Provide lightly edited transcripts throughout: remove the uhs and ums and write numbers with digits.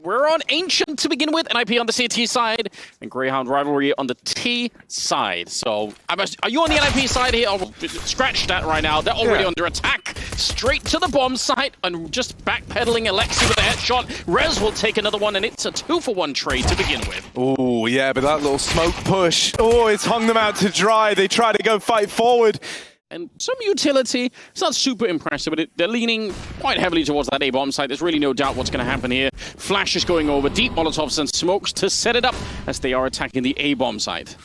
We're on Ancient to begin with, NiP on the CT side, and Grayhound Rivalry on the T side. So, are you on the NiP side here? Oh, scratch that right now. They're already under attack. Straight to the bomb site, and just backpedaling Aleksib with a headshot. Rez will take another one, and it's a 2-for-1 trade to begin with. Oh, yeah, but that little smoke push, oh, it's hung them out to dry. They try to go fight forward. And some utility. It's not super impressive, but they're leaning quite heavily towards that A-bomb site. There's really no doubt what's going to happen here. Flash is going over, deep Molotovs and smokes to set it up as they are attacking the A-bomb site.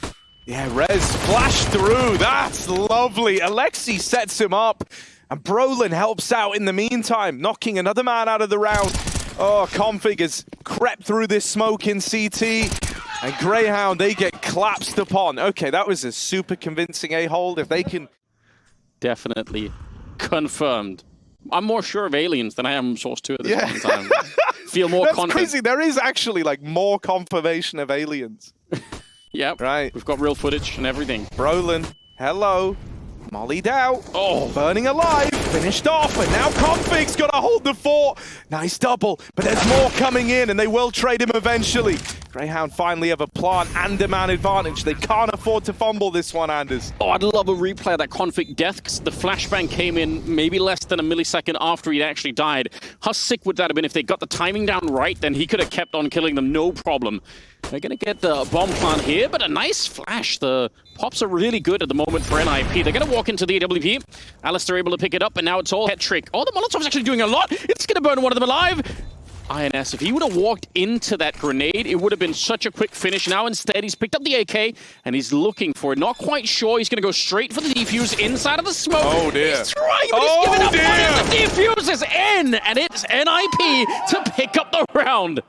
Yeah, Rez flashed through. That's lovely. Aleksib sets him up, and Brollan helps out in the meantime, knocking another man out of the round. Oh, Config has crept through this smoke in CT. And Grayhound, they get collapsed upon. Okay, that was a super convincing A-hold. If they can... Definitely confirmed. I'm more sure of aliens than I am Source 2 at this point in time. Feel more confident. That's crazy. There is actually like more confirmation of aliens. Yep. Right. We've got real footage and everything. Brollan, hello. Mollied out. Oh. Burning alive. Finished off. And now Config's got to hold the fort. Nice double. But there's more coming in, and they will trade him eventually. Grayhound finally have a plant and a man advantage. They can't afford to fumble this one, Anders. Oh, I'd love a replay of that Config death, because the flashbang came in maybe less than a millisecond after he'd actually died. How sick would that have been if they got the timing down right? Then he could have kept on killing them, no problem. They're going to get the bomb plant here, but a nice flash. The pops are really good at the moment for NiP. They're going to walk into the AWP. Aleksib able to pick it up, and now it's all head trick. Oh, the Molotov's actually doing a lot. It's going to burn one of them alive. INS, if he would have walked into that grenade, it would have been such a quick finish. Now instead, he's picked up the AK, and he's looking for it. Not quite sure. He's going to go straight for the defuse inside of the smoke. Oh, dear. He's trying, but he's giving up on it. The defuse is in, and it's NiP to pick up the round.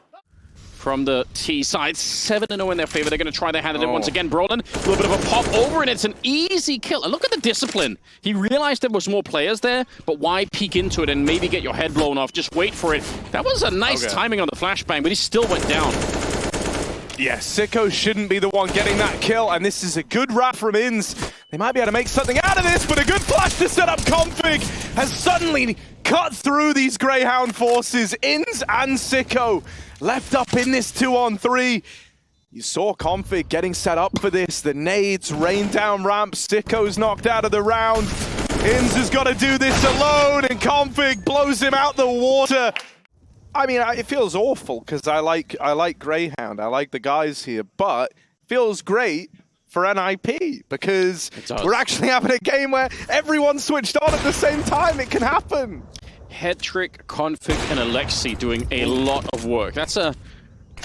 From the T side, 7-0 in their favor. They're going to try their hand at it once again. Brollan, a little bit of a pop over, and it's an easy kill. And look at the discipline. He realized there was more players there, but why peek into it and maybe get your head blown off? Just wait for it. That was a nice timing on the flashbang, but he still went down. Yeah, Sicko shouldn't be the one getting that kill, and this is a good wrap from Ins. They might be able to make something out of this, but a good flash to set up Config has suddenly cut through these Grayhound forces. Ins and Sicko left up in this 2-on-3. You saw Config getting set up for this. The nades rain down ramp. Sicko's knocked out of the round. Ins has got to do this alone, and Config blows him out the water. I mean, it feels awful because I like Grayhound. I like the guys here, but it feels great for NiP because we're actually having a game where everyone switched on at the same time. It can happen. Head trick, Config, and Aleksib doing a lot of work. That's a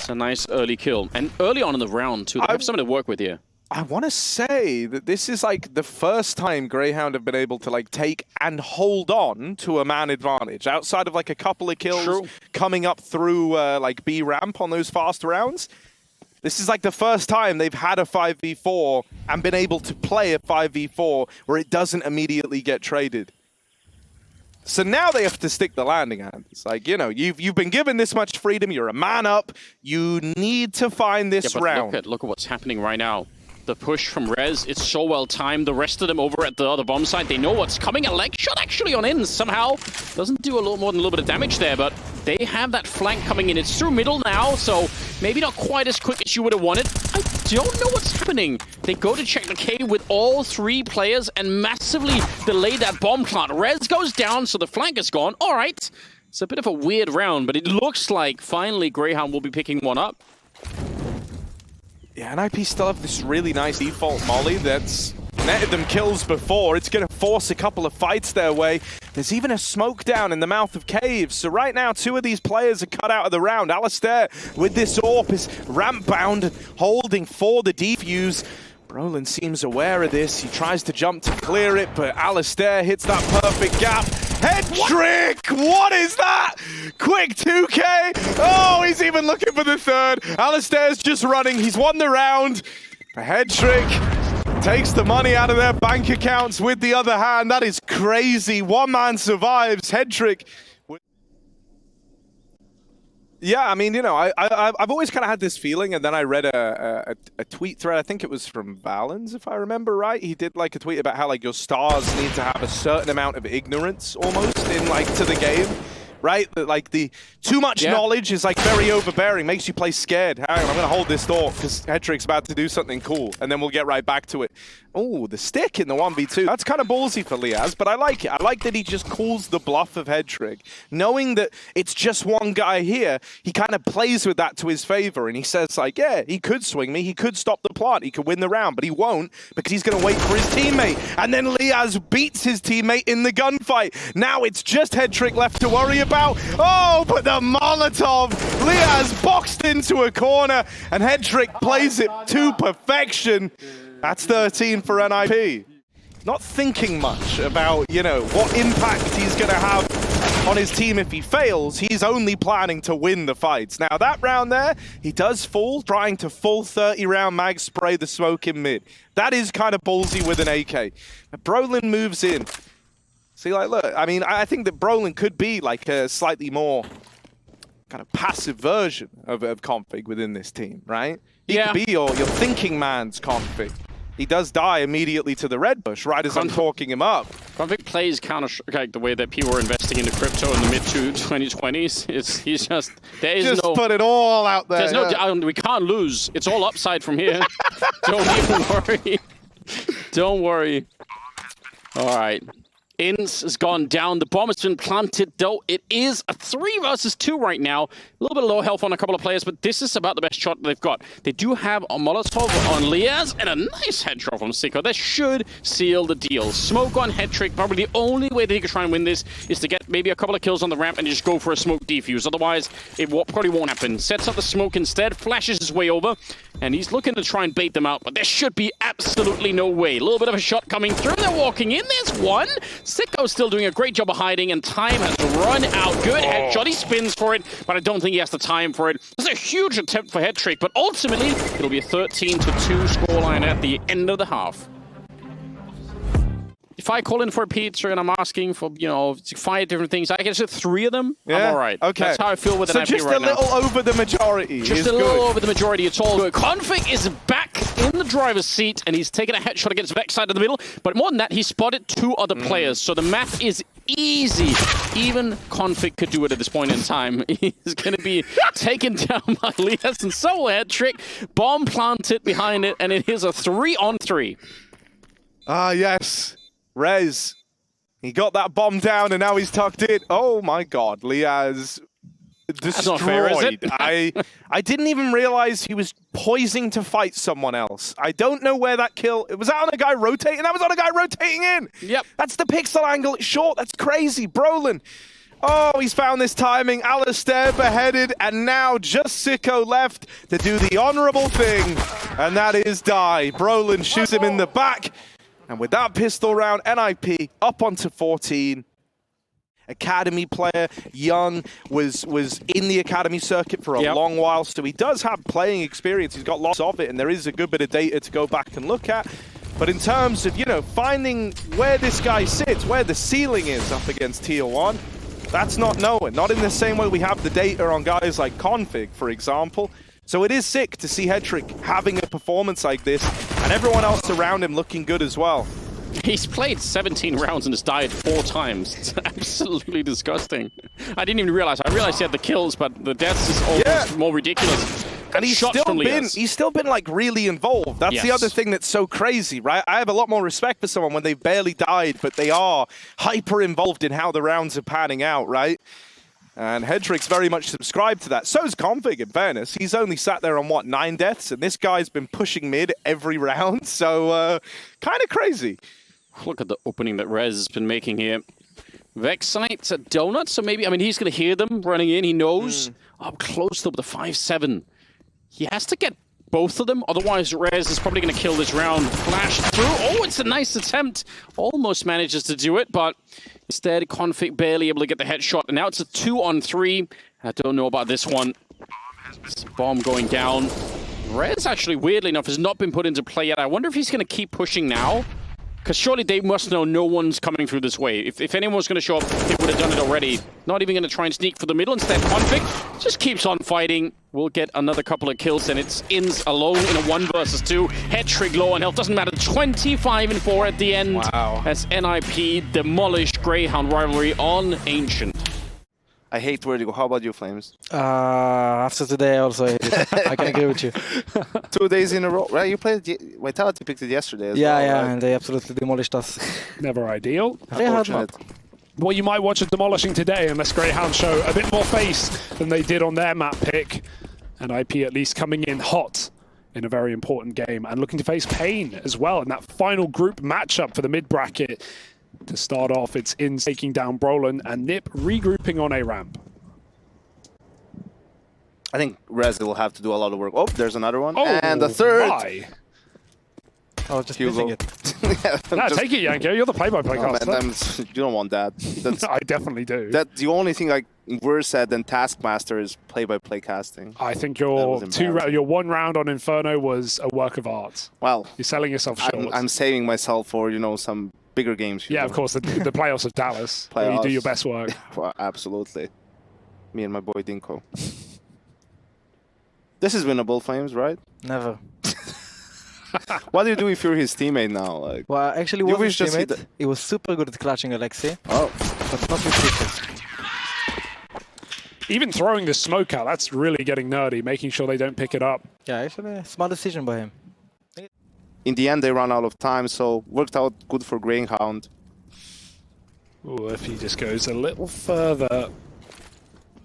nice early kill. And early on in the round, too. They have something to work with here. I want to say that this is like the first time Grayhound have been able to like take and hold on to a man advantage outside of like a couple of kills coming up through like B ramp on those fast rounds. This is like the first time they've had a 5v4 and been able to play a 5v4 where it doesn't immediately get traded. So now they have to stick the landing, and it's like, you know, you've been given this much freedom. You're a man up. You need to find this round. Look at what's happening right now. The push from Rez, it's so well timed. The rest of them over at the other bomb site, they know what's coming. A leg shot actually on in somehow. Doesn't do a lot more than a little bit of damage there, but they have that flank coming in. It's through middle now, so maybe not quite as quick as you would have wanted. I don't know what's happening. They go to check the K with all three players and massively delay that bomb plant. Rez goes down, so the flank is gone. All right. It's a bit of a weird round, but it looks like finally Grayhound will be picking one up. Yeah, NiP still have this really nice default molly that's netted them kills before. It's going to force a couple of fights their way. There's even a smoke down in the mouth of caves. So right now, two of these players are cut out of the round. Aleksib with this AWP is ramp bound and holding for the defuse. Brollan seems aware of this. He tries to jump to clear it, but Aleksib hits that perfect gap. Head trick! What is that? Quick 2K! Oh, he's even looking for the third. Aleksib's just running. He's won the round. A head trick takes the money out of their bank accounts with the other hand. That is crazy. One man survives. Head trick. Yeah, I mean, you know, I've always kind of had this feeling, and then I read a tweet thread. I think it was from Valens, if I remember right. He did like a tweet about how like your stars need to have a certain amount of ignorance almost in like to the game, right? Like the too much knowledge is like very overbearing, makes you play scared. Hang on, I'm gonna hold this door because Hedrick's about to do something cool, and then we'll get right back to it. Oh, the stick in the 1v2. That's kind of ballsy for Liazz, but I like it. I like that he just calls the bluff of Hedrick. Knowing that it's just one guy here, he kind of plays with that to his favor, and he says like, yeah, he could swing me, he could stop the plant, he could win the round, but he won't because he's gonna wait for his teammate. And then Liazz beats his teammate in the gunfight. Now it's just Hedrick left to worry about. Oh, but the Molotov! Liazz boxed into a corner, and Hedrick plays it to perfection. That's 13 for NiP. Not thinking much about, you know, what impact he's going to have on his team if he fails. He's only planning to win the fights. Now, that round there, he does fall, trying to full 30-round mag spray the smoke in mid. That is kind of ballsy with an AK. But Brollan moves in. See, like, look, I mean, I think that Brollan could be like a slightly more kind of passive version of Config within this team, right? He could be your thinking man's Config. He does die immediately to the red bush right as I'm talking him up. Config plays Counter-Strike the way that people were investing into crypto in the mid-2020s. He's just, there is just no... put it all out there. There's no, we can't lose. It's all upside from here. Don't even worry. Don't worry. All right. Ins has gone down. The bomb has been planted, though. It is a 3 versus 2 right now. A little bit of low health on a couple of players, but this is about the best shot they've got. They do have a Molotov on Liazz and a nice headshot from Sicko. That should seal the deal. Smoke on Hedrick. Probably the only way that he could try and win this is to get maybe a couple of kills on the ramp and just go for a smoke defuse. Otherwise, it probably won't happen. Sets up the smoke instead, flashes his way over, and he's looking to try and bait them out, but there should be absolutely no way. A little bit of a shot coming through. They're walking in. There's one. Sicko's still doing a great job of hiding, and time has run out. Good headshot. He spins for it, but I don't think he has the time for it. It's a huge attempt for Hedrick, but ultimately, it'll be a 13-2 scoreline at the end of the half. If I call in for a pizza and I'm asking for, you know, 5 different things, I get 3 of them, I'm all right. Okay. That's how I feel with an NiP right now. So just a little over the majority. Just a little over the majority, it's all good. Config is back in the driver's seat, and he's taking a headshot against Vexite in the middle. But more than that, he spotted 2 other players, so the map is easy. Even Config could do it at this point in time. He's going to be taken down by Liazz and so Hedrick. Bomb planted behind it, and it is a 3-on-3. Ah, yes. Rez, he got that bomb down and now he's tucked in. Oh my god, Liazz destroyed. That's not fair, is it? I didn't even realize he was poising to fight someone else. I don't know where that kill... Was that on a guy rotating? That was on a guy rotating in! Yep. That's the pixel angle. It's short. That's crazy. Brollan. Oh, he's found this timing. Aleksib beheaded, and now just Sicko left to do the honorable thing, and that is die. Brollan shoots him in the back. And with that pistol round, NiP up onto 14. Academy player, young, was in the academy circuit for a long while, so he does have playing experience. He's got lots of it, and there is a good bit of data to go back and look at. But in terms of, you know, finding where this guy sits, where the ceiling is up against Tier 1, that's not known. Not in the same way we have the data on guys like Config, for example. So it is sick to see Hedrick having a performance like this, and everyone else around him looking good as well. He's played 17 rounds and has died 4 times. It's absolutely disgusting. I didn't even realize. I realized he had the kills, but the deaths is almost more ridiculous. And he's still been like really involved. That's the other thing that's so crazy, right? I have a lot more respect for someone when they've barely died, but they are hyper involved in how the rounds are panning out, right? And Hedrick's very much subscribed to that. So's Config, in fairness. He's only sat there on, what, 9 deaths? And this guy's been pushing mid every round. So, kind of crazy. Look at the opening that Rez has been making here. Vexite's a donut, so maybe... I mean, he's going to hear them running in. He knows. Oh, close to the 5-7. He has to get both of them. Otherwise, Rez is probably going to kill this round. Flash through. Oh, it's a nice attempt. Almost manages to do it, but... Instead, Config barely able to get the headshot, and now it's a 2-on-3. I don't know about this one. This bomb going down. Rez, actually, weirdly enough, has not been put into play yet. I wonder if he's going to keep pushing now. Because surely they must know no one's coming through this way. If anyone was going to show up, they would have done it already. Not even going to try and sneak for the middle. Instead, Config just keeps on fighting. We'll get another couple of kills, and it's Ins alone in a 1 versus 2. Hedrick low on health. Doesn't matter. 25-4 at the end. Wow. As NiP demolished Grayhound rivalry on Ancient. I hate Vertigo. How about you, Flames? After today, I also hate it. I can agree with you. 2 days in a row, right? You played Vitality picked it yesterday as Yeah, well, yeah, right? and they absolutely demolished us. Never ideal. Very hard map. Unfortunate. Well, you might watch a demolishing today unless Grayhound show a bit more face than they did on their map pick. And NiP at least coming in hot in a very important game and looking to face Pain as well in that final group matchup for the mid-bracket. To start off, it's in taking down Brollan and NiP regrouping on a ramp. I think Rez will have to do a lot of work. Oh, there's another one. Oh, And the third. my. Oh, just Hugo. missing it. Yeah, Nah, just- take it, Yanko. You're the play-by-play Oh, caster. man, you don't want that. That's, I definitely do. that's the only thing like worse at than Taskmaster is play-by-play casting. I think That your was embarrassing. your 1 round on Inferno was a work of art. Well, You're selling yourself short. I'm saving myself for, you know, some bigger games. Yeah, of course, the playoffs of Dallas, where you do Playoffs. your best work. Well, absolutely. Me and my boy Dinko. This is winnable, Flames, right? Never. What do you do if you're his teammate now? Like, Well, actually, You was his wish just he teammate. He was super good at clutching Aleksib, oh, but not with secrets. Even throwing the smoke out, that's really getting nerdy, making sure they don't pick it up. Yeah, actually, smart decision by him. in the end, they run out of time, so worked out good for Grayhound. Ooh, if he just goes a little further.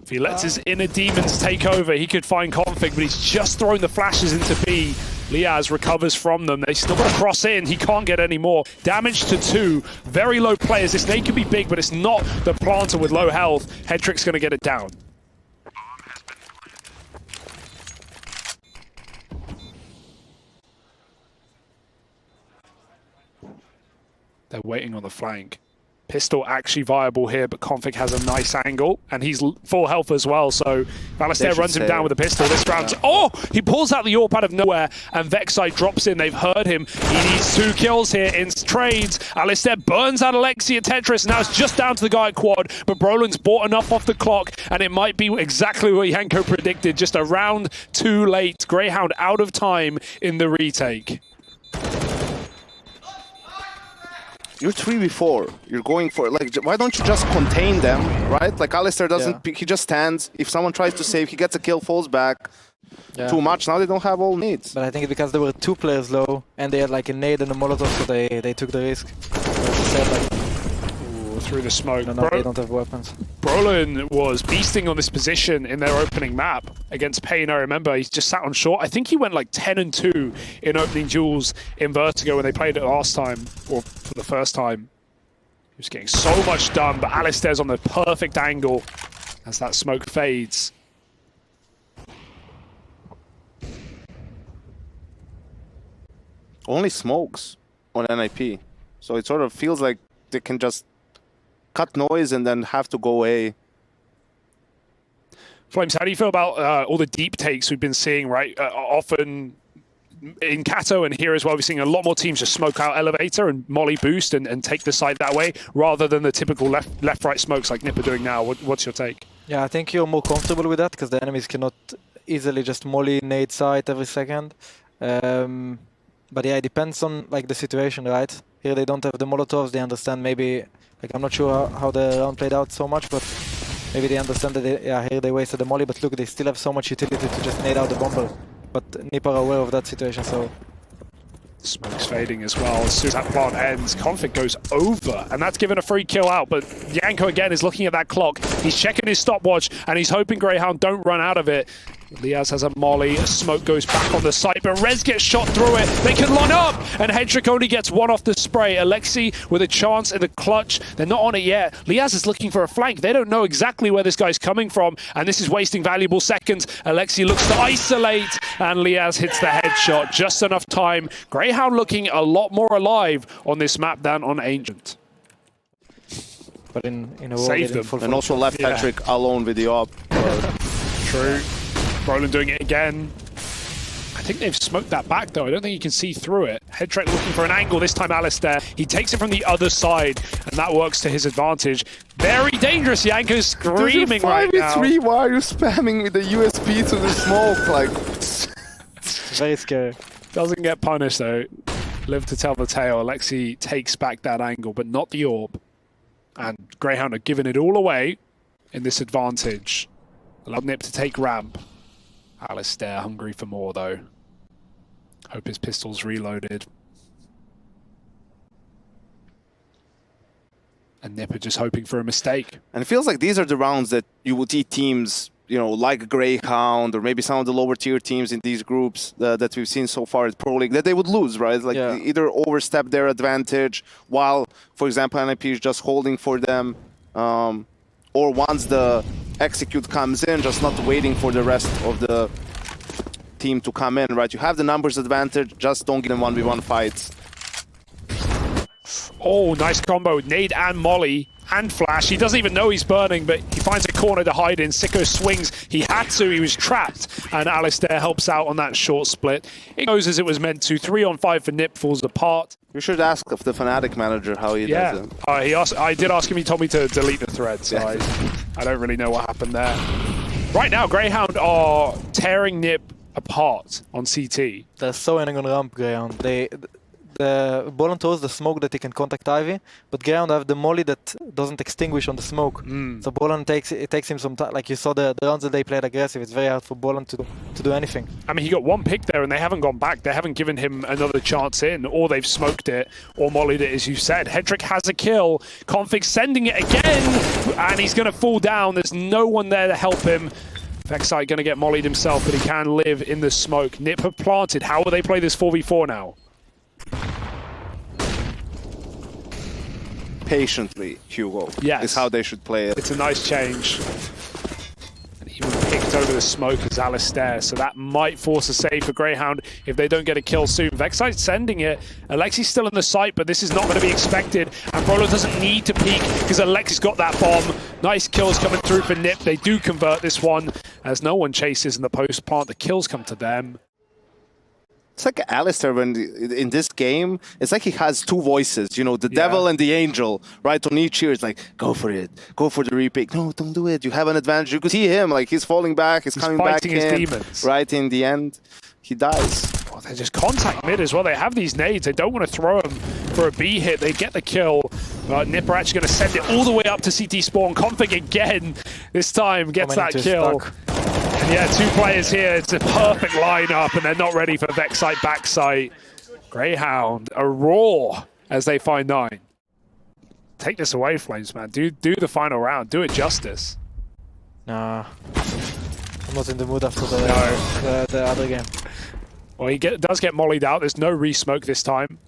If he lets his inner demons take over, he could find Config, but he's just thrown the flashes into B. Liazz recovers from them. They still got to cross in. He can't get any more. Damage to 2. Very low players. This nade could be big, but it's not the planter with low health. Hedrick's going to get it down. They're waiting on the flank. Pistol actually viable here, but Config has a nice angle, and he's full health as well, so Alistair should runs him save. down with a pistol. This round, oh! He pulls out the AWP out of nowhere, and Vexite drops in. They've heard him. He needs 2 kills here in trades. Alistair burns out Aleksib at Tetris. Now it's just down to the guy at quad, but Brollan's bought enough off the clock, and it might be exactly what Yanko predicted, just a round too late. Grayhound out of time in the retake. You're 3v4. You're going for like. Why don't you just contain them, right? Like Alistair doesn't. Yeah. Pick, he just stands. If someone tries to save, he gets a kill, falls back. Yeah. Too much. Now they don't have all needs. But I think it's because there were 2 players low, and they had like a nade and a molotov, so they took the risk. But as I said, like, Ooh, through the smoke. no, they don't have weapons. Brollan was beasting on this position in their opening map against Pain. I remember he just sat on short. I think he went like 10-2 in opening duels in Vertigo when they played it last time, or for the first time. He was getting so much done, but Alistair's on the perfect angle as that smoke fades. Only smokes on NiP, so it sort of feels like they can just cut noise and then have to go away. Flames, how do you feel about all the deep takes we've been seeing, right? Often in Kato and here as well, we're seeing a lot more teams just smoke out elevator and molly boost and take the side that way, rather than the typical left-right smokes like NiP are doing now. What's your take? Yeah, I think you're more comfortable with that because the enemies cannot easily just molly nade side every second. But yeah, it depends on like the situation, right? Here they don't have the molotovs. They understand maybe, like I'm not sure how the round played out so much, but maybe they understand that here they wasted the molly. But look, they still have so much utility to just nade out the bomber. But NiP are aware of that situation, so. Smoke's fading as well. As soon as that plant ends, Config goes over, and that's given a free kill out. But Yanko again is looking at that clock. He's checking his stopwatch, and he's hoping Grayhound don't run out of it. Liazz has a molly, a smoke goes back on the site, but Rez gets shot through it. They can line up, and Hedrick only gets 1 off the spray. Aleksib with a chance in the clutch. They're not on it yet. Liazz is looking for a flank. They don't know exactly where this guy's coming from, and this is wasting valuable seconds. Aleksib looks to isolate, and Liazz hits the headshot. Just enough time. Grayhound looking a lot more alive on this map than on Ancient. But in a war, Save they didn't them. fall And for also left Yeah. Patrick alone with the op. True. Brollan doing it again. I think they've smoked that back though. I don't think you can see through it. Hedrick looking for an angle, this time Alistair. He takes it from the other side, and that works to his advantage. Very dangerous. Yanko's screaming right now. 5v3, why are you spamming with the USP to the smoke? Like, Very scary. Doesn't get punished though. Live to tell the tale. Aleksib takes back that angle, but not the orb. And Grayhound are giving it all away in this advantage. Allowed NiP to take ramp. Aleksib hungry for more though. Hope his pistol's reloaded. And NiP are just hoping for a mistake. And it feels like these are the rounds that you would see teams, you know, like Grayhound or maybe some of the lower tier teams in these groups that we've seen so far at Pro League, that they would lose, right? Like either overstep their advantage while, for example, NiP is just holding for them, or once the execute comes in, just not waiting for the rest of the team to come in, right? You have the numbers advantage, just don't give them 1v1 fights. Oh, nice combo. Nade and Molly and Flash. He doesn't even know he's burning, but he finds a corner to hide in. Sicko swings. He had to. He was trapped. And Aleksib helps out on that short split. It goes as it was meant to. 3-on-5 for NiP falls apart. You should ask of the Fnatic manager how he does it. I did ask him. He told me to delete the thread, so I don't really know what happened there. Right now, Grayhound are tearing NiP apart on CT. They're so ending on ramp, Grayhound. The Brollan throws the smoke that he can contact Ivy, but Grayhound have the molly that doesn't extinguish on the smoke. So Brollan takes him some time. Like you saw the rounds that they played aggressive, it's very hard for Brollan to do anything. I mean, he got one pick there and they haven't gone back. They haven't given him another chance in, or they've smoked it, or mollied it, as you said. Hedrick has a kill. Config sending it again, and he's going to fall down. There's no one there to help him. Vexite going to get mollied himself, but he can live in the smoke. NiP have planted. How will they play this 4v4 now? Patiently, Hugo. Yes. Is how they should play it. It's a nice change. And even picked over the smoke as Aleksib, so that might force a save for Grayhound if they don't get a kill soon. Vexite sending it. Aleksib's still in the site, but this is not going to be expected. And Brollan doesn't need to peek because Aleksib's got that bomb. Nice kills coming through for NiP. They do convert this one as no one chases in the post plant. The kills come to them. It's like Aleksib when in this game, it's like he has two voices, you know, the devil and the angel, right? On each ear, it's like, go for it, go for the repick. No, don't do it. You have an advantage. You could see him, like he's falling back, he's coming back fighting his demons. Right in the end, he dies. Oh, they just contact mid as well. They have these nades. They don't want to throw them for a B hit. They get the kill. But NiP are actually going to send it all the way up to CT spawn. Config again, this time gets that kill. And yeah, two players here. It's a perfect lineup, and they're not ready for Vexite backside. Grayhound, a roar as they find 9. Take this away, Flames, man. Do the final round. Do it justice. Nah. I'm not in the mood after the other game. Well, he does get mollied out. There's no re-smoke this time.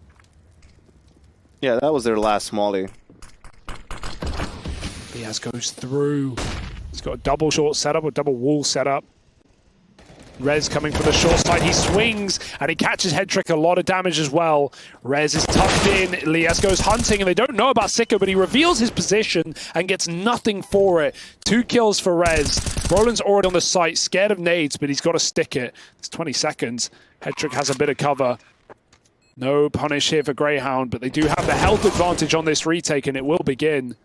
Yeah, that was their last molly. Liazz goes through. He's got a double short setup, or double wall setup. Rez coming from the short side. He swings, and he catches Hedrick a lot of damage as well. Rez is tucked in. Liazz goes hunting, and they don't know about Sicko, but he reveals his position and gets nothing for it. 2 kills for Rez. Brollan's already on the site, scared of nades, but he's got to stick it. It's 20 seconds. Hedrick has a bit of cover. No punish here for Grayhound, but they do have the health advantage on this retake, and it will begin.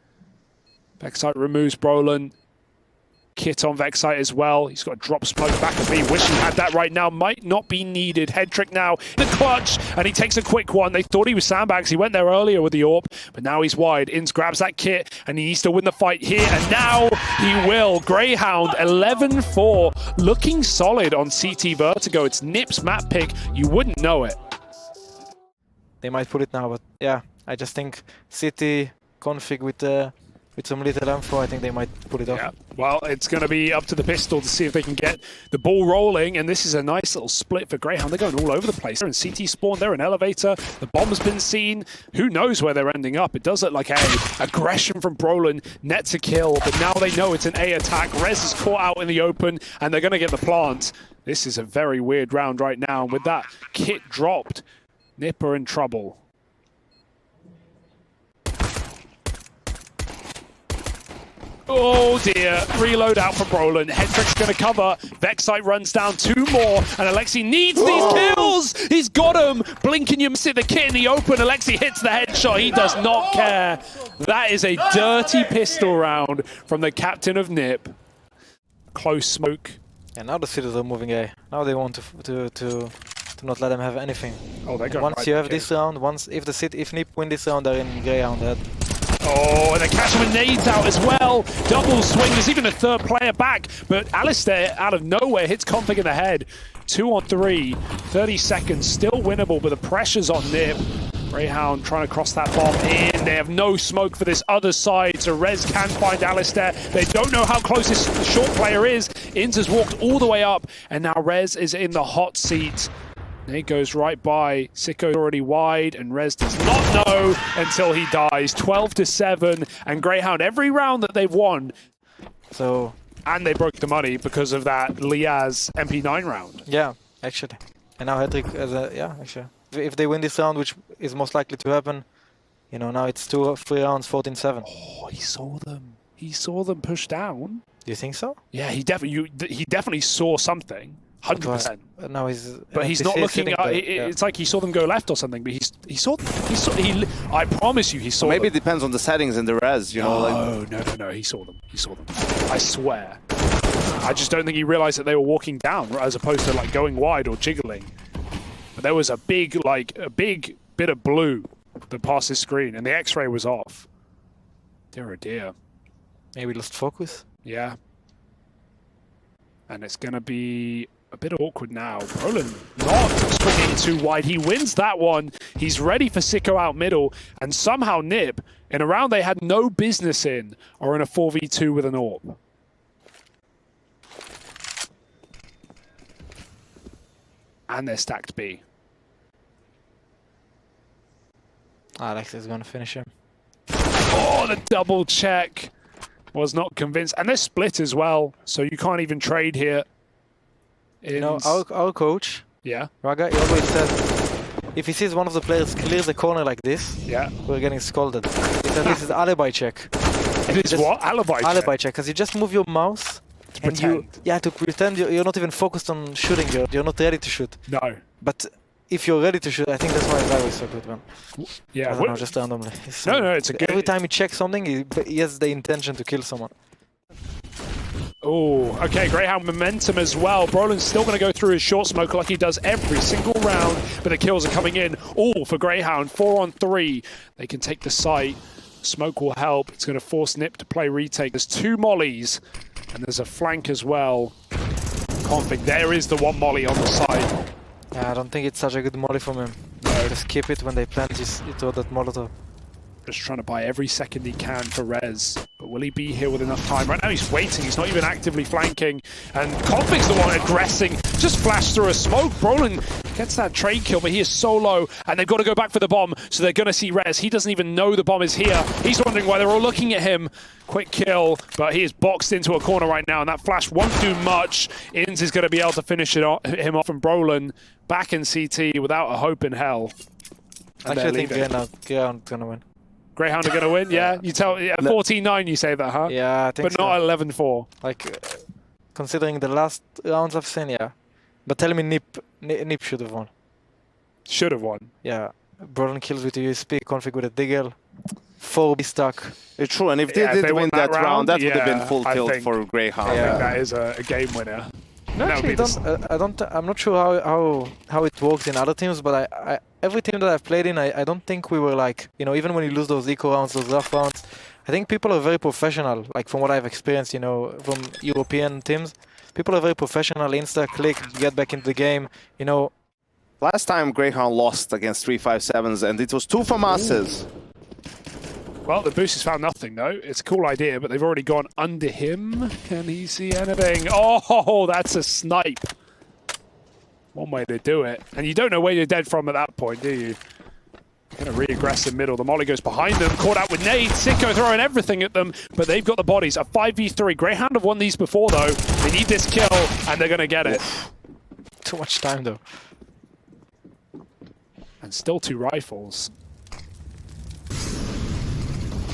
Vexite removes Brollan. Kit on Vexite as well. He's got a drop smoke back at B. Wish he had that right now. Might not be needed. Hedrick now in the clutch, and he takes a quick one. They thought he was sandbags. He went there earlier with the AWP, but now he's wide. Inns grabs that kit, and he needs to win the fight here, and now he will. Grayhound 11-4, looking solid on CT Vertigo. It's NiP's map pick. You wouldn't know it. They might pull it now, but yeah, I just think City config with some little info, I think they might pull it off. Yeah, well, it's going to be up to the pistol to see if they can get the ball rolling, and this is a nice little split for Grayhound. They're going all over the place. They're in CT spawn, they're in elevator, the bomb's been seen. Who knows where they're ending up? It does look like a aggression from Brollan, nets a kill, but now they know it's an A attack. Rez is caught out in the open, and they're going to get the plant. This is a very weird round right now, and with that kit dropped, NiP are in trouble. Oh dear, reload out for Brollan. Hedrick's going to cover. Vexite runs down 2 more, and Aleksib needs these kills! He's got him! Blinking, you see the kit in the open. Aleksib hits the headshot. He does not care. That is a dirty pistol round from the captain of NiP. Close smoke. And now the Cities are moving A. Now they want to not let them have anything. Oh, they're going once right you have this round, if NiP win this round, they're in Grayhound head. Oh, and they catch him with nades out as well. Double swing. There's even a third player back, but Aleksib out of nowhere hits Config in the head. 2 on 3, 30 seconds, still winnable, but the pressure's on NiP. Grayhound trying to cross that bomb in. They have no smoke for this other side, so Rez can find Aleksib. They don't know how close this short player is. Inz has walked all the way up, and now Rez is in the hot seat. Nate goes right by. Sicko's already wide, and Rez does not know until he dies. 12-7, and Grayhound, every round that they've won. So. And they broke the money because of that Liazz MP9 round. Yeah, actually. And now Hedrick, actually. If they win this round, which is most likely to happen, you know, now it's 2 or 3 rounds, 14-7. Oh, he saw them. He saw them push down. Do you think so? Yeah, he definitely saw something. 100%. Now he's. But he's not looking. It's like he saw them go left or something. But he saw. I promise you, he saw. Maybe them. it depends on the settings in the res. You know, No. He saw them. He saw them. I swear. I just don't think he realized that they were walking down, as opposed to like going wide or jiggling. But there was a big bit of blue that passed his screen, and the X-ray was off. Dear oh dear. Maybe lost focus. Yeah. And it's gonna be a bit awkward now. Brollan not swinging too wide. He wins that one. He's ready for Sicko out middle, and somehow NiP, in a round they had no business in, are in a 4v2 with an AWP. And they're stacked B. Alex is gonna finish him. Oh, the double check. Was not convinced. And they're split as well, so you can't even trade here. You know, our coach, yeah, Raga, he always says, if he sees one of the players clear the corner like this, yeah, we're getting scolded. He said this is alibi check. It is what? Alibi check, because you just move your mouse to pretend. To pretend you're not even focused on shooting. You're not ready to shoot. No. But if you're ready to shoot, I think that's why Raga is so good, man. Yeah. I don't know, just randomly. No, it's a good. Every time he checks something, he has the intention to kill someone. Oh, okay, Grayhound momentum as well. Brollan's still going to go through his short smoke like he does every single round, but the kills are coming in. All for Grayhound, 4 on 3. They can take the site. Smoke will help. It's going to force NiP to play retake. There's 2 mollies, and there's a flank as well. Config, there is the 1 molly on the side. Yeah, I don't think it's such a good molly from him. No. Just keep it when they plant you throw that Molotov. Just trying to buy every second he can for Rez. But will he be here with enough time? Right now he's waiting. He's not even actively flanking. And Config's the one aggressing. Just flashed through a smoke. Brollan gets that trade kill, but he is so low. And they've got to go back for the bomb. So they're going to see Rez. He doesn't even know the bomb is here. He's wondering why they're all looking at him. Quick kill, but he is boxed into a corner right now. And that flash won't do much. Inz is going to be able to finish him off. And Brollan back in CT without a hope in hell. And actually, I think Grayhound's going to win. Grayhound are going to win, yeah? You tell 14-9 you say that, huh? Yeah, I think but so. Not 11-4. Like, considering the last rounds I've seen, yeah. But tell me NiP should have won. Should have won. Yeah. Brollan kills with a USP, Config with a Diggle. 4B stuck. It's true, and if they did win that round, that would have been full tilt for Grayhound. I think that is a game winner. No, actually, I'm not sure how it works in other teams, but every team that I've played in, I don't think we were like, you know, even when you lose those eco rounds, those rough rounds, I think people are very professional, like from what I've experienced, you know, from European teams. People are very professional, click, get back into the game, you know. Last time Grayhound lost against 357s, and it was 2 FAMASes. Well, the boosters found nothing, though. It's a cool idea, but they've already gone under him. Can he see anything? Oh, that's a snipe. One way to do it. And you don't know where you're dead from at that point, do you? Kind of re-aggressive middle. The molly goes behind them, caught out with nades. Sicko throwing everything at them, but they've got the bodies. A 5v3. Grayhound have won these before, though. They need this kill, and they're going to get it. Too much time, though. And still 2 rifles.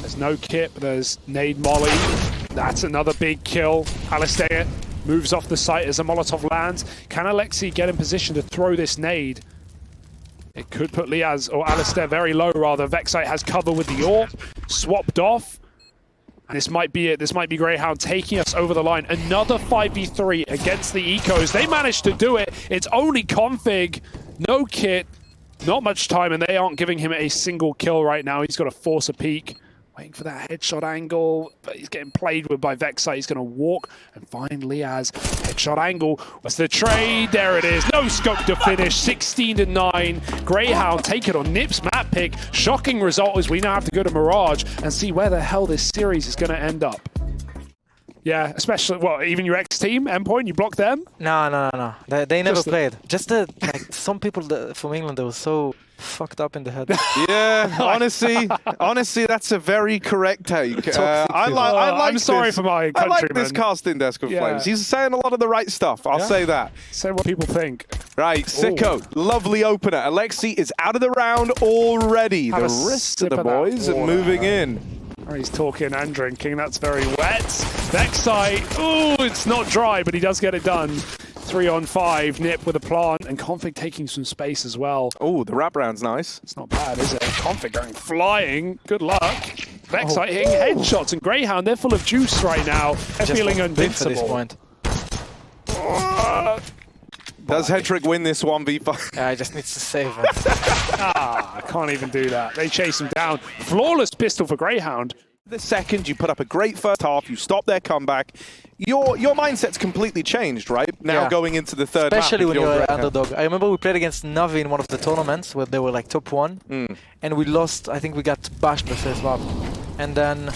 There's no kit, but there's nade molly. That's another big kill. Aleksib moves off the site as a Molotov lands. Can Aleksib get in position to throw this nade? It could put Liazz, or Aleksib very low rather. Vexite has cover with the AWP. Swapped off. And this might be it. This might be Grayhound taking us over the line. Another 5v3 against the Ecos. They managed to do it. It's only Config. No kit. Not much time, and they aren't giving him a single kill right now. He's got to force a peek Waiting for that headshot angle, but he's getting played with by Vexite. He's going to walk and find Liazz. Headshot angle. What's the trade? There it is. No scope to finish. 16-9. Grayhound take it on NiP's map pick. Shocking result as we now have to go to Mirage and see where the hell this series is going to end up. Yeah, especially, well, even your ex-team, Endpoint, you blocked them? No. They never played. Just like some people from England, they were so fucked up in the head. Yeah, honestly, that's a very correct take. I'm sorry for my countryman. I like this casting desk of Flames. He's saying a lot of the right stuff. I'll say that. Say what people think. Right, Sicko, lovely opener. Aleksib is out of the round already. The rest of the boys are moving in. Oh, he's talking and drinking. That's very wet. Vexite. Ooh, it's not dry, but he does get it done. 3-on-5. NiP with a plant, and Config taking some space as well. Oh, the wrap round's nice. It's not bad, is it? Config going flying. Good luck. Vexite hitting headshots, and Grayhound, they're full of juice right now. They're feeling invincible. At this point. Does Hedrick win this 1v5? Yeah, he just needs to save it. I can't even do that. They chase him down. Flawless pistol for Grayhound. The second you put up a great first half, you stop their comeback, your mindset's completely changed, right? Now going into the third Especially map. when you're an underdog. I remember we played against Navi in one of the tournaments where they were like top 1. And we lost, I think we got bashed the first map. And then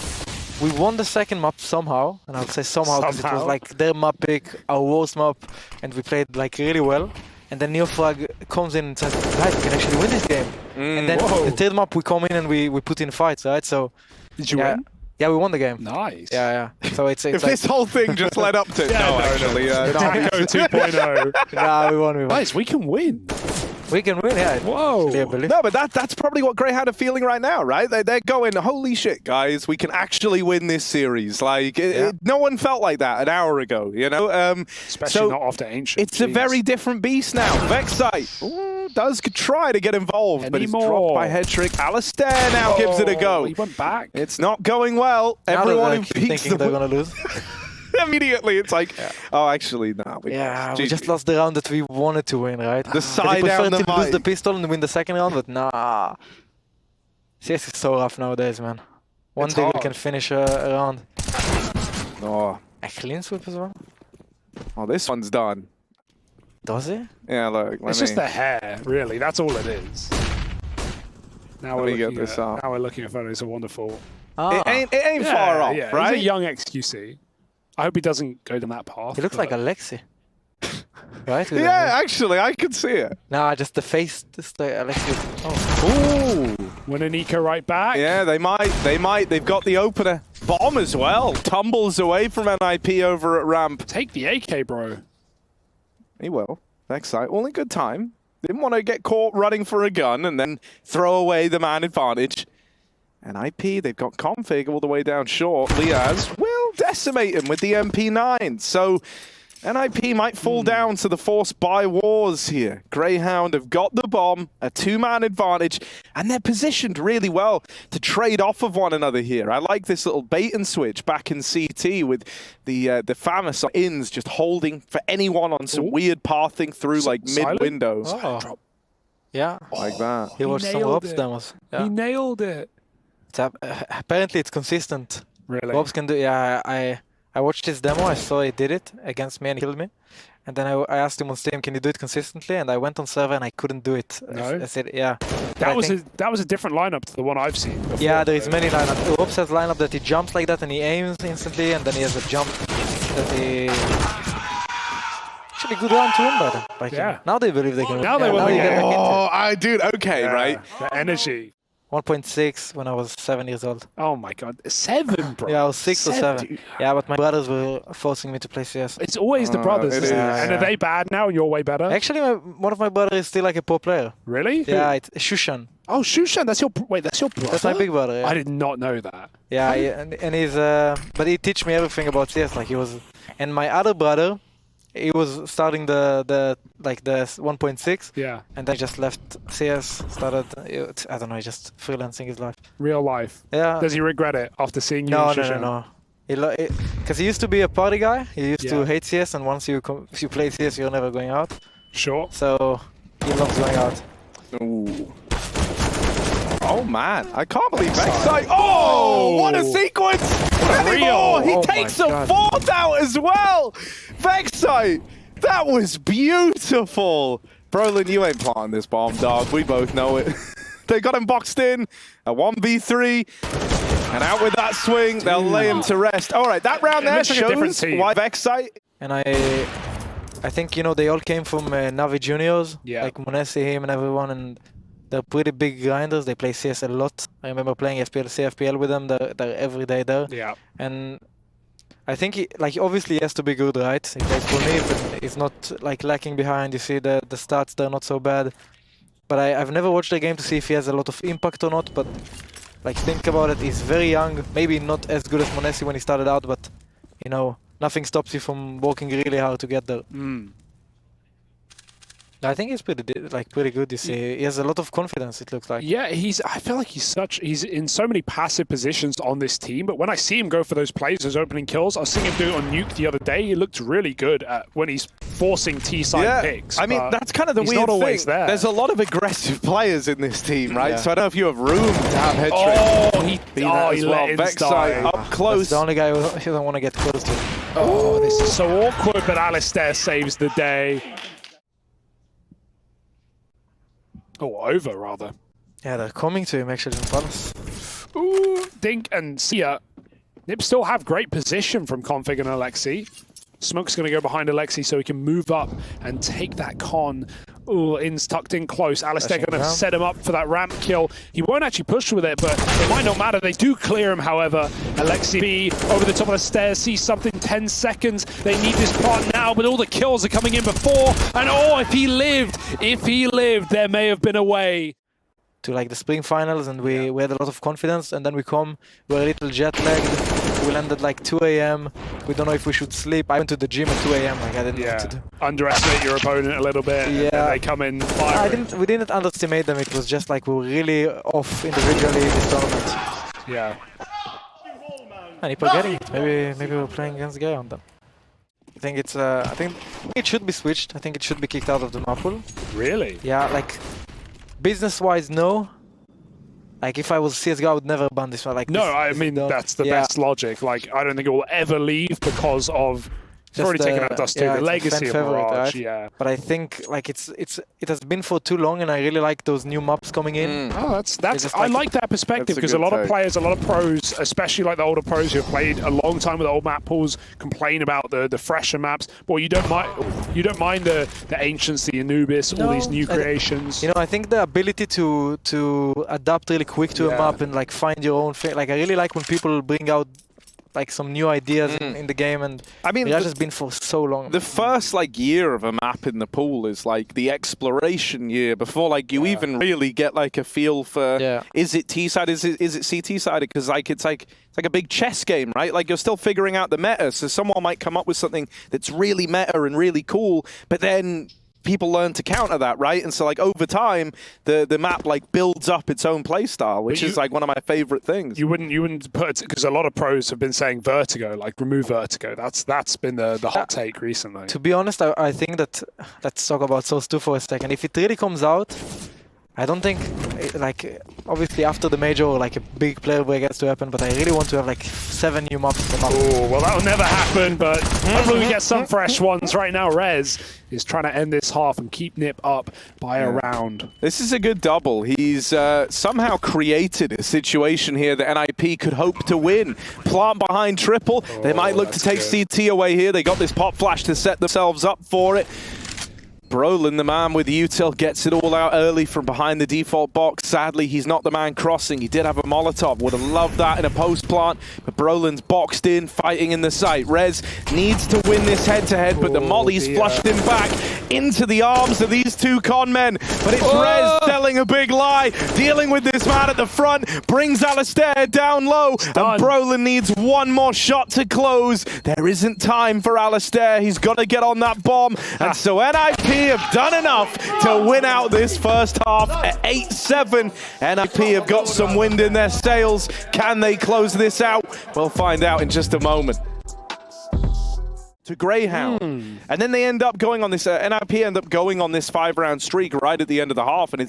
we won the second map somehow. And I'll say somehow because it was like their map pick, our worst map. And we played like really well. And then Neofrag comes in and says, guys, we can actually win this game. And then the third map we come in and we put in fights, right? So did you win? Yeah, we won the game. Nice. Yeah. So it's if like, this whole thing just led up to actually. Taco 2.0. Nah, we won. Guys, we can win. We can win, yeah. Whoa. No, but that's probably what Grayhound are feeling right now, right? They're going, holy shit, guys, we can actually win this series. Like, no one felt like that an hour ago, you know? Especially not after Ancient. It's a very different beast now. Vexite does try to get involved, but it's dropped by Hedrick. Alistair now gives it a go. He went back. It's not going well. Now Everyone who peeks thinking they're going to lose. Immediately, it's like, oh, actually, no. We just lost the round that we wanted to win, right? The side down the to lose the pistol and win the second round, but nah. CS is so rough nowadays, man. One day we can finish a round. Oh. A clean sweep as well? Oh, this one's done. Does it? Yeah, look. It's just the hair, really. That's all it is. Now we're looking at photos of Wonderful. It ain't far off, right? He's a young XQC. I hope he doesn't go down that path. He looks like Aleksib. Right? Yeah, actually, I could see it. Nah, just the face, just like Aleksib. Oh. Ooh. Win an eco right back. Yeah, they might. They've got the opener. Bomb as well. Tumbles away from NiP over at ramp. Take the AK, bro. He will. Vexite, all in good time. Didn't want to get caught running for a gun and then throw away the man advantage. And NiP, they've got Config all the way down short. Liazz will decimate him with the MP9. So NiP might fall down to the force by wars here. Grayhound have got the bomb, a two-man advantage, and they're positioned really well to trade off of one another here. I like this little bait and switch back in CT with the famous ins just holding for anyone on some weird pathing through like mid-windows. Oh. Yeah. Like that. He watched some Rob's demos. Yeah. He nailed it. Apparently it's consistent. Really? Robs can do, I watched his demo, I saw he did it against me and he killed me. And then I asked him on Steam, can you do it consistently? And I went on server and I couldn't do it. No? I said, yeah. That was a different lineup to the one I've seen before. Yeah, there is many lineups. Robs has lineup that he jumps like that and he aims instantly, and then he has a jump that he... Actually, good round to win by them. Like, now they believe they can win. Now they will win. Oh, dude, okay, right? The energy. 1.6 when I was 7 years old. Oh my god, 7, bro. Yeah, I was 6 or 7. Yeah, but my brothers were forcing me to play CS. It's always the brothers, isn't it? And are they bad now and you're way better? Actually, one of my brothers is still like a pro player. Really? Yeah, it's Shushan. Oh, Shushan, that's your brother? That's my big brother, yeah. I did not know that. Yeah, and he's, but he teach me everything about CS, like he was, and my other brother, he was starting the 1.6. Yeah. And then just left CS, started, I don't know, just freelancing his life. Real life. Yeah. Does he regret it after seeing you and Shushan? No. Because he used to be a party guy. He used to hate CS, and once if you play CS, you're never going out. Sure. So he loves going out. Ooh. Oh man, I can't believe Vexite. Oh, what a sequence! Anymore. He takes a fourth out as well. Vexite, that was beautiful. Brollan, you ain't planting this bomb, dog. We both know it. They got him boxed in, a 1v3, and out with that swing, they'll lay him to rest. All right, that round there shows why Vexite. And I think, you know, they all came from Navi Juniors, like Monesi, him, and everyone, and they're pretty big grinders. They play CS a lot. I remember playing CFPL with them. They're every day there. Yeah. And I think, like, obviously he has to be good, right? He plays for NiP, and he's not, like, lacking behind. You see the stats, they're not so bad. But I've never watched the game to see if he has a lot of impact or not. But, like, think about it. He's very young. Maybe not as good as Monesi when he started out, but, you know, nothing stops you from working really hard to get there. I think he's pretty good. You see, he has a lot of confidence. It looks like. Yeah, I feel like he's in so many passive positions on this team. But when I see him go for those plays, those opening kills, I was seeing him do it on Nuke the other day. He looked really good when he's forcing T-side picks. I mean, that's kind of the weird thing. There's a lot of aggressive players in this team, right? So I don't know if you have room to have head trick. He let Vexite up close. That's the only guy who doesn't want to get close to. Oh, this is so awkward. But Aleksib saves the day. Oh, over, rather. Yeah, they're coming to him, actually, in Palace. Ooh, Dink and Sia. NiP still have great position from Config and Aleksib. Smoke's going to go behind Aleksib so he can move up and take that con. Ooh, In's tucked in close. Aleksib going to set him up for that ramp kill. He won't actually push with it, but it might not matter. They do clear him, however. Aleksib over the top of the stairs, sees something, 10 seconds. They need this part now, but all the kills are coming in before. And oh, if he lived, there may have been a way. To like the spring finals, and we had a lot of confidence, and then we're a little jet lagged. We landed like 2 AM. We don't know if we should sleep. I went to the gym at 2 AM. Like I didn't know what to do. Underestimate your opponent a little bit. And they come in firing. We didn't underestimate them. It was just like we were really off individually in this tournament. Yeah. And people getting it. Maybe we're playing against Grayhound then. I think it should be switched. I think it should be kicked out of the map pool. Really? Yeah, like business-wise, no. Like if I was CSGO, I would never ban this one. Like no, I mean that's the best logic. Like I don't think it will ever leave because of it's already taken out Dust 2, the legacy of Mirage. Right? But I think like it has been for too long, and I really like those new maps coming in. Oh, that's I like that perspective because a lot of players, a lot of pros, especially like the older pros who have played a long time with old map pools, complain about the fresher maps. But you don't mind the Ancients, the Anubis, all these new creations. You know, I think the ability to adapt really quick to a map and like find your own thing. Like I really like when people bring out like some new ideas in the game, and I mean that has been for so long. The first like year of a map in the pool is like the exploration year before like you even really get like a feel for is it T-side, is it CT side, because like it's like a big chess game, right? Like you're still figuring out the meta, so someone might come up with something that's really meta and really cool, but then people learn to counter that, right? And so like over time the map like builds up its own play style, which is like one of my favorite things. You wouldn't put, because a lot of pros have been saying vertigo, like remove vertigo. That's been the hot take recently. To be honest, I think that, let's talk about Source 2 for a second. If it really comes out, I don't think, like, obviously after the major, like a big player break has to happen, but I really want to have like 7 new maps in the map. Oh, well that'll never happen, but hopefully we get some fresh ones. Right now, Rez is trying to end this half and keep NiP up by a round. This is a good double. He's somehow created a situation here that NiP could hope to win. Plant behind triple. They might look to take CT away here. They got this pop flash to set themselves up for it. Brollan, the man with util, gets it all out early from behind the default box. Sadly, he's not the man crossing. He did have a Molotov. Would have loved that in a post plant, but Brollan's boxed in, fighting in the site. Rez needs to win this head-to-head, but the molly's flushed him back into the arms of these two con men. But it's Rez telling a big lie, dealing with this man at the front, brings Aleksib down low, and Brollan needs one more shot to close. There isn't time for Aleksib. He's got to get on that bomb, and so NiP have done enough to win out this first half at 8-7. NiP have got some wind in their sails. Can they close this out? We'll find out in just a moment. to Grayhound. And then they end up going on this, NiP end up going on this 5-round streak right at the end of the half, and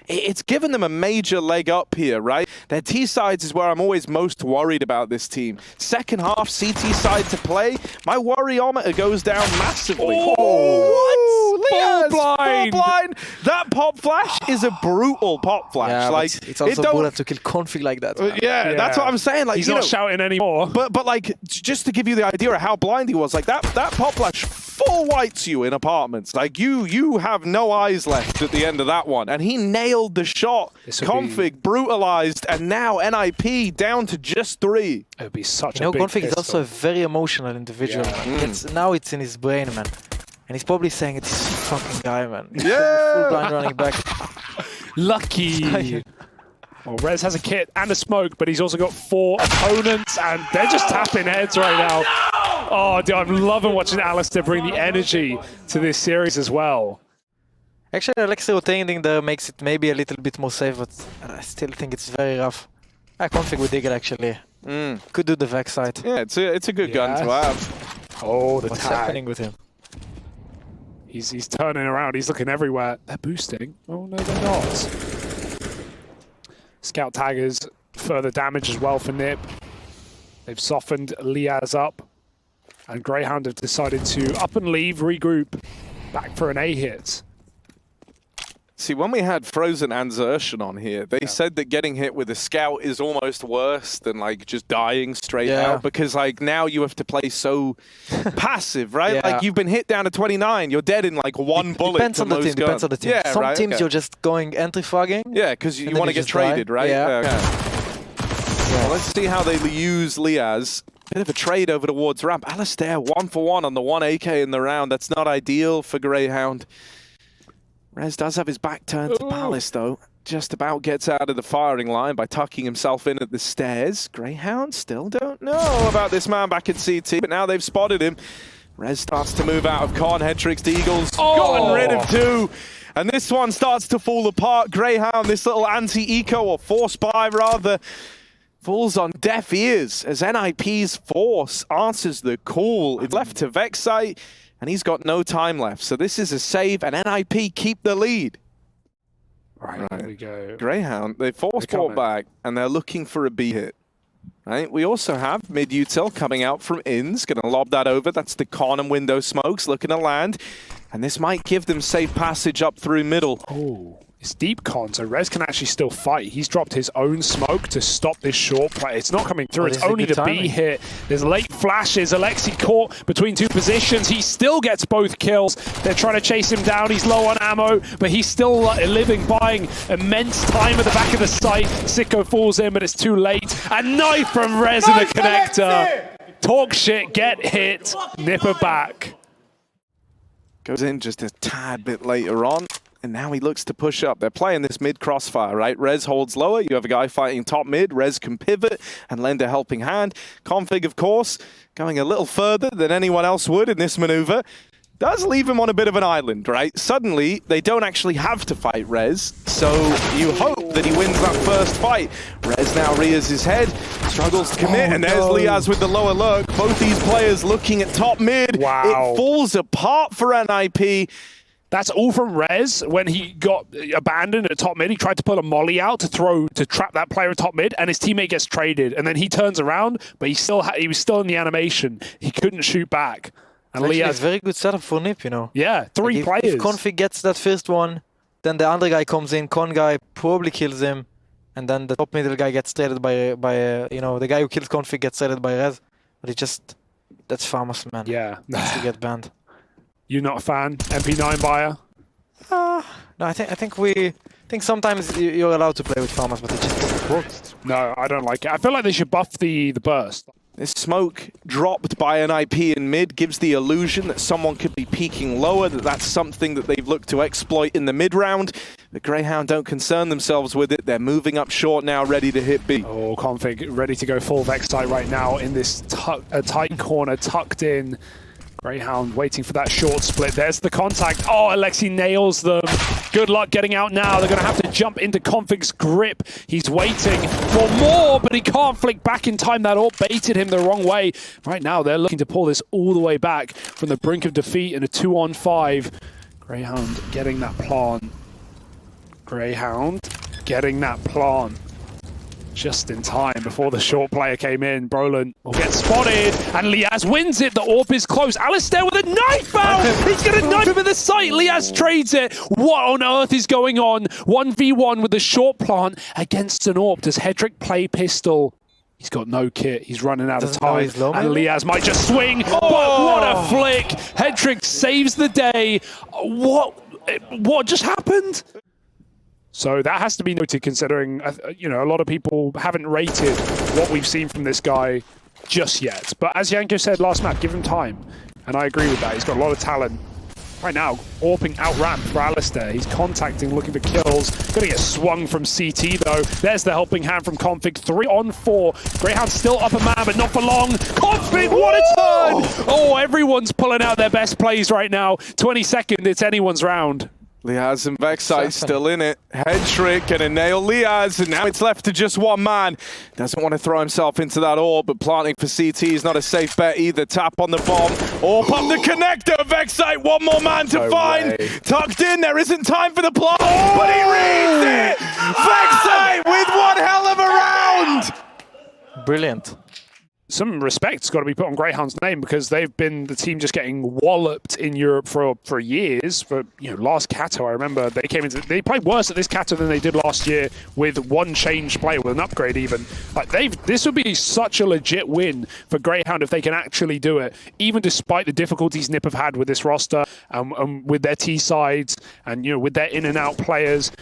it's given them a major leg up here, right? Their T sides is where I'm always most worried about this team. Second half CT side to play, my worryometer goes down massively. Oh, what? Liazz, full blind. Full blind. That pop flash is a brutal pop flash. Yeah, like it's also bullet to kill config like that. yeah, that's what I'm saying. Like he's you not know, shouting anymore. But like just to give you the idea of how blind he was, like that pop flash full whites you in apartments. Like you have no eyes left at the end of that one, and he nailed the shot. Config brutalized, and now NiP down to just 3. It would be such you a know, big Config is pistol. also a very emotional individual. Man. Now it's in his brain, man. And he's probably saying it's this fucking guy, man. Yeah! Full blind running back. Lucky. Well, Rez has a kit and a smoke, but he's also got 4 opponents, and they're just tapping heads right now. Oh, dude, I'm loving watching Aleksib bring the energy to this series as well. Actually, Aleksib rotating there makes it maybe a little bit more safe, but I still think it's very rough. Config with Digger, actually. Could do the Vexite. Yeah, it's a good gun to have. Oh, the What's tag. happening with him? He's turning around. He's looking everywhere. They're boosting. Oh, no, they're not. Scout taggers, further damage as well for NiP. They've softened Liazz up. And Grayhound have decided to up and leave, regroup, back for an A hit. See, when we had Frozen and Xertion on here, they said that getting hit with a scout is almost worse than like just dying straight out, because like now you have to play so passive, right? Like you've been hit down to 29, you're dead in like one bullet. Depends on the team. Depends on the team. Yeah, Some teams you're just going entry fragging. Yeah, because you want to get traded, right? Yeah. Well, let's see how they use Liazz. Bit of a trade over towards ramp. Alistair 1-for-1 on the 1 AK in the round. That's not ideal for Grayhound. Rez does have his back turned to Palace, though. Just about gets out of the firing line by tucking himself in at the stairs. Grayhound still don't know about this man back at CT, but now they've spotted him. Rez starts to move out of Con. Headtricks Eagles gotten rid of 2. And this one starts to fall apart. Grayhound, this little anti-eco, or force buy rather, falls on deaf ears as NiP's force answers the call. It's left to Vexite, and he's got no time left. So this is a save, and NiP keep the lead. Right, here we go. Grayhound, they force ball back, and they're looking for a B hit. Right, we also have mid-util coming out from Inns, going to lob that over. That's the con and window smokes looking to land. And this might give them safe passage up through middle. Oh, it's deep con, so Rez can actually still fight. He's dropped his own smoke to stop this short play. It's not coming through. It's only the B hit. There's late flashes. Aleksib caught between 2 positions. He still gets both kills. They're trying to chase him down. He's low on ammo, but he's still living, buying immense time at the back of the site. Sicko falls in, but it's too late. A knife from Rez in the connector. Talk shit, get hit, nip it back. Goes in just a tad bit later on. And now he looks to push up. They're playing this mid crossfire, right? Rez holds lower. You have a guy fighting top mid. Rez can pivot and lend a helping hand. Config, of course, going a little further than anyone else would in this maneuver. Does leave him on a bit of an island, right? Suddenly, they don't actually have to fight Rez, so you hope that he wins that first fight. Rez now rears his head, struggles to commit, and there's Liazz with the lower lurk. Both these players looking at top mid. Wow. It falls apart for NiP. That's all from Rez. When he got abandoned at top mid, he tried to put a molly out to trap that player at top mid, and his teammate gets traded. And then he turns around, but he was still in the animation. He couldn't shoot back. And Liazz, it's a very good setup for NiP, you know. Yeah, 3 players. If Config gets that first one, then the under guy comes in, Con guy probably kills him, and then the top middle guy gets traded by you know, the guy who kills Config gets traded by Rez. But that's famous, man. Yeah. Needs to get banned. You're not a fan? MP9 buyer? No, I think sometimes you're allowed to play with farmers, but it just doesn't work. No, I don't like it. I feel like they should buff the burst. This smoke dropped by NiP in mid gives the illusion that someone could be peeking lower, that's something that they've looked to exploit in the mid round. The Grayhound don't concern themselves with it. They're moving up short now, ready to hit B. Oh, Config ready to go full Vexite right now in this tight corner, tucked in. Grayhound waiting for that short split. There's the contact. Oh, Aleksib nails them. Good luck getting out now. They're going to have to jump into Config's grip. He's waiting for more, but he can't flick back in time. That AWP baited him the wrong way. Right now, they're looking to pull this all the way back from the brink of defeat in a 2-on-5. Grayhound getting that plan. Grayhound getting that plan. Just in time before the short player came in. Brollan will get spotted, and Liazz wins it. The AWP is close. Aleksib with a knife out! He's going to knife him in the sight. Liazz trades it. What on earth is going on? 1v1 with the short plant against an AWP. Does Hedrick play pistol? He's got no kit. He's running out of time. And Liazz might just swing. But what a flick! Hedrick saves the day. What just happened? So that has to be noted, considering you know, a lot of people haven't rated what we've seen from this guy just yet. But as Janko said last map, give him time, and I agree with that. He's got a lot of talent. Right now, AWPing out ramp for Alistair. He's contacting, looking for kills. Gonna get swung from CT though. There's the helping hand from Config. 3-on-4. Grayhound still up a man, but not for long. Config, what a turn! Oh, everyone's pulling out their best plays right now. 22nd, it's anyone's round. Liazz and Vexite still in it. Hedrick gonna nail Liazz, and now it's left to just one man. Doesn't want to throw himself into that AWP, but planting for CT is not a safe bet either. Tap on the bomb, AWP on the connector. Vexite, one more man to find. Tucked in, there isn't time for the plant, but he reads it! Vexite with one hell of a round! Brilliant. Some respect's got to be put on Grayhound's name, because they've been the team just getting walloped in Europe for years. For, you know, last Kato, I remember they played worse at this Kato than they did last year with one change player, with an upgrade even. Like this would be such a legit win for Grayhound if they can actually do it, even despite the difficulties NiP have had with this roster and with their T sides and, you know, with their in and out players.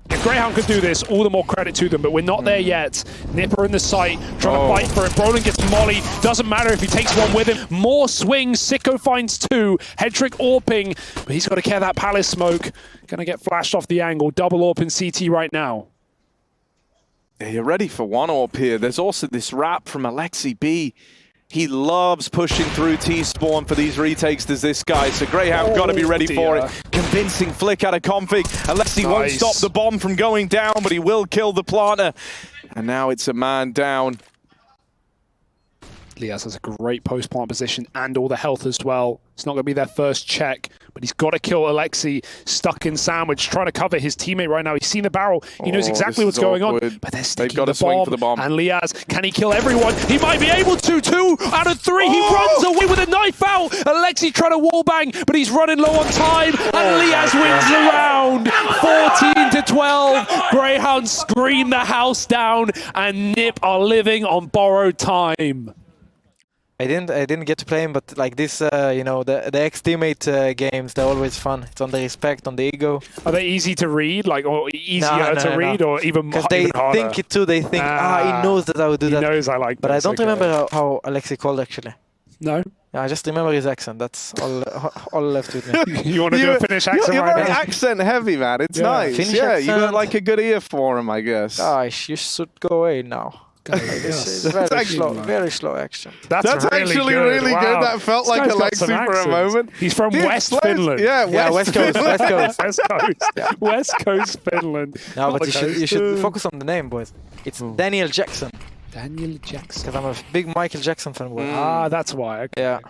If Grayhound could do this, all the more credit to them, but we're not there yet. NiP are in the site, trying to fight for it. Brollan gets molly. Doesn't matter if he takes one with him. More swings. Sicko finds two. Hedrick AWPing, but he's got to care that palace smoke. Gonna get flashed off the angle. Double AWP in CT right now. Yeah, you're ready for one AWP here. There's also this wrap from Aleksib. He loves pushing through T-spawn for these retakes. There's this guy, so Grayhound got to be ready for it. Convincing flick out of Config. Aleksib won't stop the bomb from going down, but he will kill the planter. And now it's a man down. Liazz has a great post-plant position and all the health as well. It's not going to be their first check, but he's got to kill Aleksib, stuck in sandwich, trying to cover his teammate right now. He's seen the barrel. He knows exactly what's going on, but they're sticking the bomb. For the bomb. And Liazz, can he kill everyone? He might be able to. 2 out of 3. He runs away with a knife out. Aleksib trying to wallbang, but he's running low on time. And Liazz wins the round. 14-12. Grayhound scream the house down, and NiP are living on borrowed time. I didn't get to play him, but like this, you know, the ex-teammate games, they're always fun. It's on the respect, on the ego. Are they easy to read, like, or easier to read, or even harder? Because they think it too. They think, he knows that I would do that. He knows I like. But I don't remember how Aleksib called actually. No. Yeah, I just remember his accent. That's all left with me. You want to do a Finnish accent? You're right very now? accent heavy, man. It's nice. Finnish you accent. got like a good ear for him, I guess. Gosh, you should go away now. It's very slow action. That's actually really good. That felt like Aleksib for a moment. He's from West Finland. Yeah, West Coast. West Coast, Finland. No, but you should focus on the name, boys. It's Daniel Jackson. Daniel Jackson. Because I'm a big Michael Jackson fan, boy. That's why. Okay. Yeah.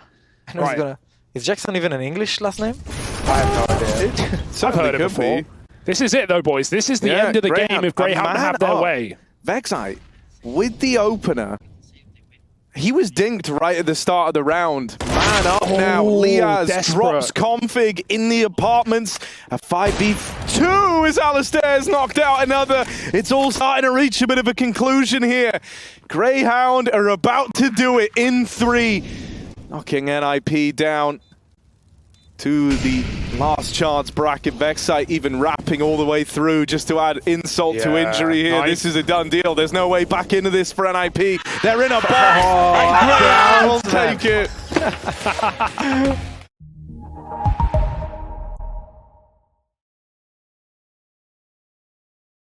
I know Is Jackson even an English last name? I have no idea. I've heard it before. This is it, though, boys. This is the end of the game if Grayhound have their way. Vexite, with the opener, he was dinked right at the start of the round. Man up now. Liazz drops Config in the apartments. A 5v2 as Alistair's knocked out another. It's all starting to reach a bit of a conclusion here. Grayhound are about to do it in 3. Knocking NiP down to the last chance bracket. Vexite even wrapping all the way through just to add insult to injury here. This is a done deal. There's no way back into this for NiP. They're in a box, and Grayhound will take it.